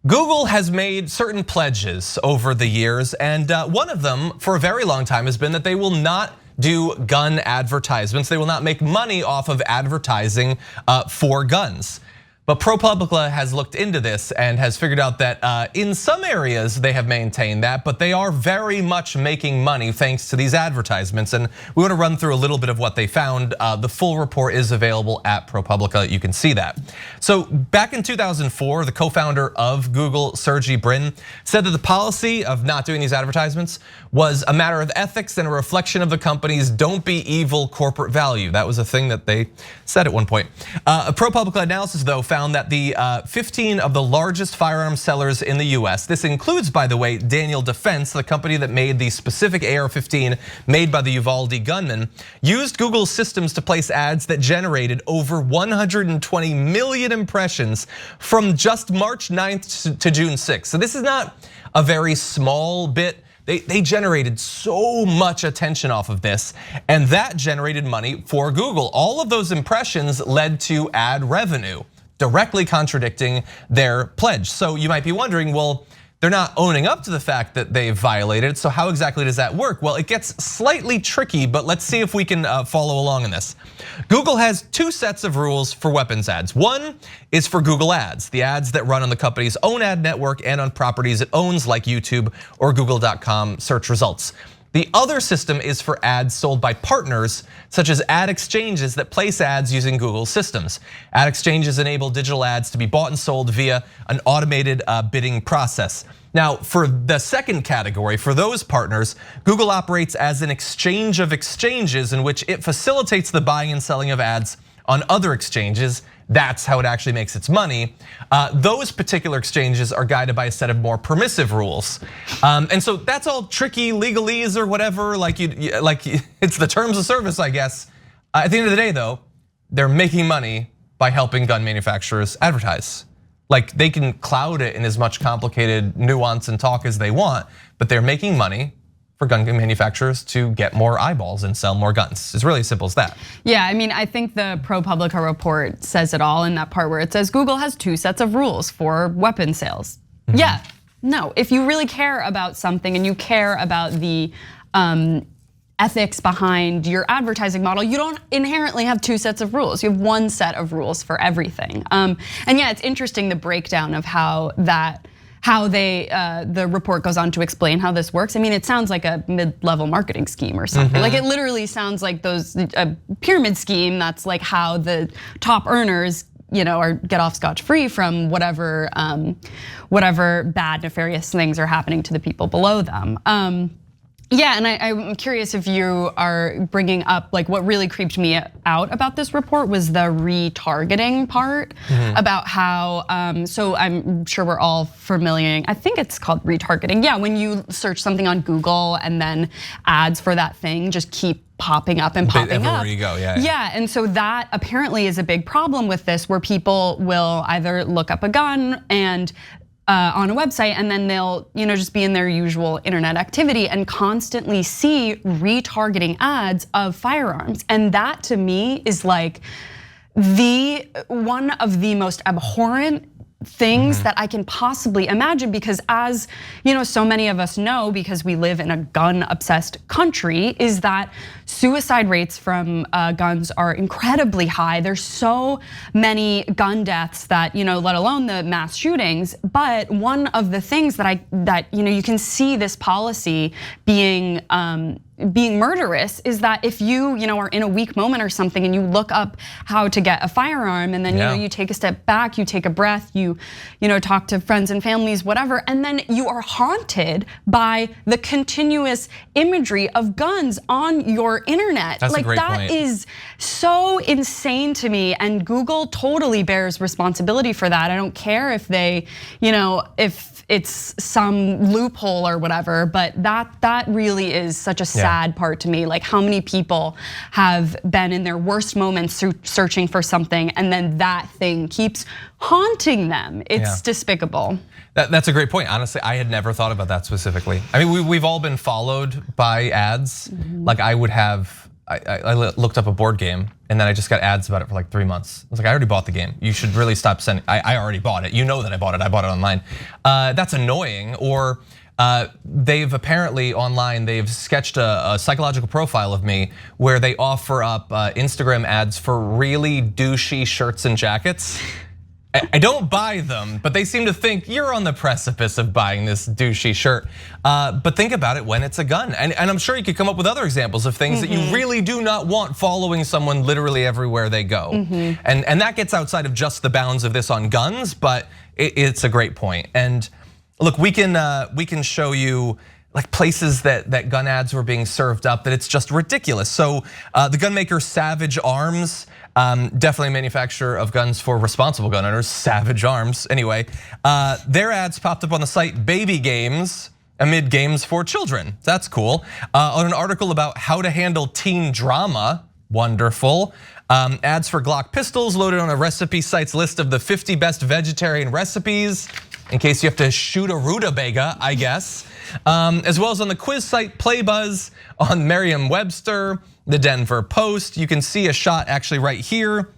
Google has made certain pledges over the years, and one of them for a very long time has been that they will not do gun advertisements. They will not make money off of advertising for guns. But ProPublica has looked into this and has figured out that in some areas they have maintained that, but they are very much making money thanks to these advertisements. And we want to run through a little bit of what they found. The full report is available at ProPublica. You can see that. So back in 2004, the co-founder of Google, Sergey Brin, said that the policy of not doing these advertisements was a matter of ethics and a reflection of the company's "don't be evil" corporate value. That was a thing that they said at one point. A ProPublica analysis, though, found that the 15 of the largest firearm sellers in the US, this includes, by the way, Daniel Defense, the company that made the specific AR-15 made by the Uvalde gunman, used Google's systems to place ads that generated over 120 million impressions from just March 9th to June 6th. So this is not a very small bit. They generated so much attention off of this, and that generated money for Google. All of those impressions led to ad revenue, directly contradicting their pledge. So you might be wondering, well, they're not owning up to the fact that they've violated, so how exactly does that work? Well, it gets slightly tricky, but let's see if we can follow along in this. Google has two sets of rules for weapons ads. One is for Google Ads, the ads that run on the company's own ad network and on properties it owns like YouTube or Google.com search results. The other system is for ads sold by partners, such as ad exchanges that place ads using Google systems. Ad exchanges enable digital ads to be bought and sold via an automated bidding process. Now, for the second category, for those partners, Google operates as an exchange of exchanges in which it facilitates the buying and selling of ads on other exchanges. That's how it actually makes its money. Those particular exchanges are guided by a set of more permissive rules. And so that's all tricky legalese or whatever, like it's the terms of service, I guess. At the end of the day though, they're making money by helping gun manufacturers advertise. Like they can cloud it in as much complicated nuance and talk as they want, but they're making money for gun manufacturers to get more eyeballs and sell more guns. It's really as simple as that. Yeah, I mean, I think the ProPublica report says it all in that part where it says Google has two sets of rules for weapon sales. Yeah, no, if you really care about something and you care about the ethics behind your advertising model, you don't inherently have two sets of rules. You have one set of rules for everything. And yeah, it's interesting the breakdown of how the report goes on to explain how this works. I mean, it sounds like a mid-level marketing scheme or something. Like it literally sounds like a pyramid scheme. That's like how the top earners, get off scotch-free from whatever bad, nefarious things are happening to the people below them. Yeah, and I'm curious if you are bringing up, like what really creeped me out about this report was the retargeting part about how, so I'm sure we're all familiar, I think it's called retargeting. Yeah, when you search something on Google and then ads for that thing just keep popping up and popping everywhere up. You go, yeah. Yeah, and so that apparently is a big problem with this where people will either look up a gun and on a website and then they'll just be in their usual internet activity and constantly see retargeting ads of firearms. And that to me is like one of the most abhorrent things that I can possibly imagine, because as so many of us know, because we live in a gun-obsessed country, is that suicide rates from guns are incredibly high. There's so many gun deaths that let alone the mass shootings. But one of the things that you can see this policy being murderous is that if you are in a weak moment or something and you look up how to get a firearm and then you take a step back, you take a breath, you talk to friends and families, whatever, and then you are haunted by the continuous imagery of guns on your internet. That's like a great that point. Is so insane to me, and Google totally bears responsibility for that. I don't care if they, if it's some loophole or whatever, but that really is such a sad part to me. Like how many people have been in their worst moments searching for something and then that thing keeps haunting them. It's despicable. That's a great point. Honestly, I had never thought about that specifically. I mean, we've all been followed by ads. Like I would have I looked up a board game and then I just got ads about it for like 3 months. I was like, I already bought the game. You should really stop sending. I already bought it. You know that I bought it. I bought it online. That's annoying. Or they've apparently online, they've sketched a psychological profile of me where they offer up Instagram ads for really douchey shirts and jackets. I don't buy them, but they seem to think you're on the precipice of buying this douchey shirt. But think about it when it's a gun. And I'm sure you could come up with other examples of things that you really do not want following someone literally everywhere they go. And that gets outside of just the bounds of this on guns, but it's a great point. And look, we can show you like places that gun ads were being served up that it's just ridiculous. So the gun maker Savage Arms, definitely a manufacturer of guns for responsible gun owners, Savage Arms. Anyway, their ads popped up on the site Baby Games amid games for children. That's cool. On an article about how to handle teen drama, wonderful. Ads for Glock pistols loaded on a recipe site's list of the 50 best vegetarian recipes, in case you have to shoot a rutabaga, I guess. As well as on the quiz site Playbuzz, on Merriam-Webster, the Denver Post. You can see a shot actually right here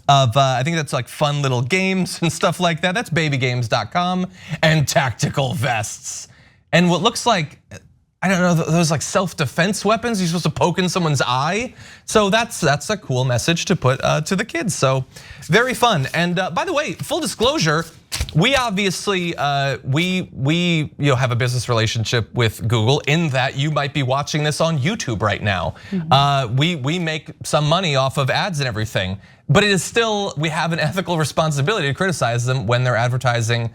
of, I think that's like fun little games and stuff like that. That's babygames.com, and tactical vests. And what looks like, I don't know, those like self-defense weapons you're supposed to poke in someone's eye. So that's a cool message to put to the kids. So very fun. And by the way, full disclosure, we obviously we have a business relationship with Google in that you might be watching this on YouTube right now. We make some money off of ads and everything, but it is still, we have an ethical responsibility to criticize them when they're advertising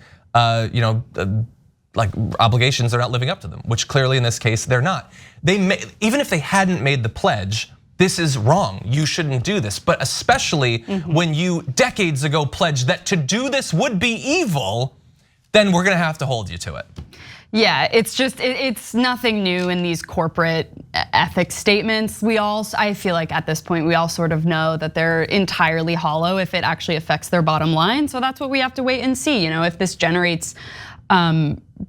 like obligations they're not living up to them, which clearly in this case they're not. Even if they hadn't made the pledge, this is wrong. You shouldn't do this. But especially when you decades ago pledged that to do this would be evil, then we're gonna have to hold you to it. Yeah, it's nothing new in these corporate ethics statements. I feel like at this point we all sort of know that they're entirely hollow if it actually affects their bottom line. So that's what we have to wait and see. If this generates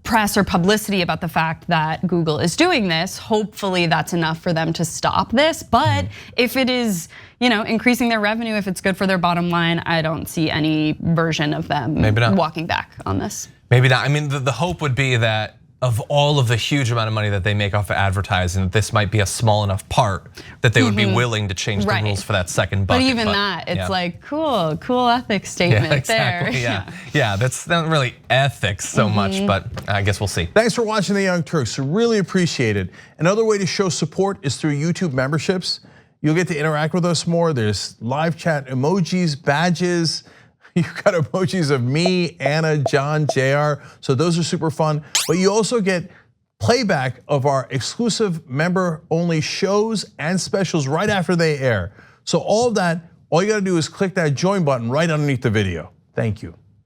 press or publicity about the fact that Google is doing this, hopefully that's enough for them to stop this. But if it is, increasing their revenue, if it's good for their bottom line, I don't see any version of them walking back on this. Maybe not. I mean, the hope would be that of all of the huge amount of money that they make off of advertising, this might be a small enough part that they would be willing to change the rules for that second bucket. But even that, it's like, cool ethics statement exactly, there. Yeah, that's not really ethics so much, but I guess we'll see. Thanks for watching The Young Turks, really appreciate it. Another way to show support is through YouTube memberships. You'll get to interact with us more. There's live chat emojis, badges. You've got emojis of me, Anna, John, JR, so those are super fun. But you also get playback of our exclusive member-only shows and specials right after they air. So all of that, all you gotta do is click that join button right underneath the video. Thank you.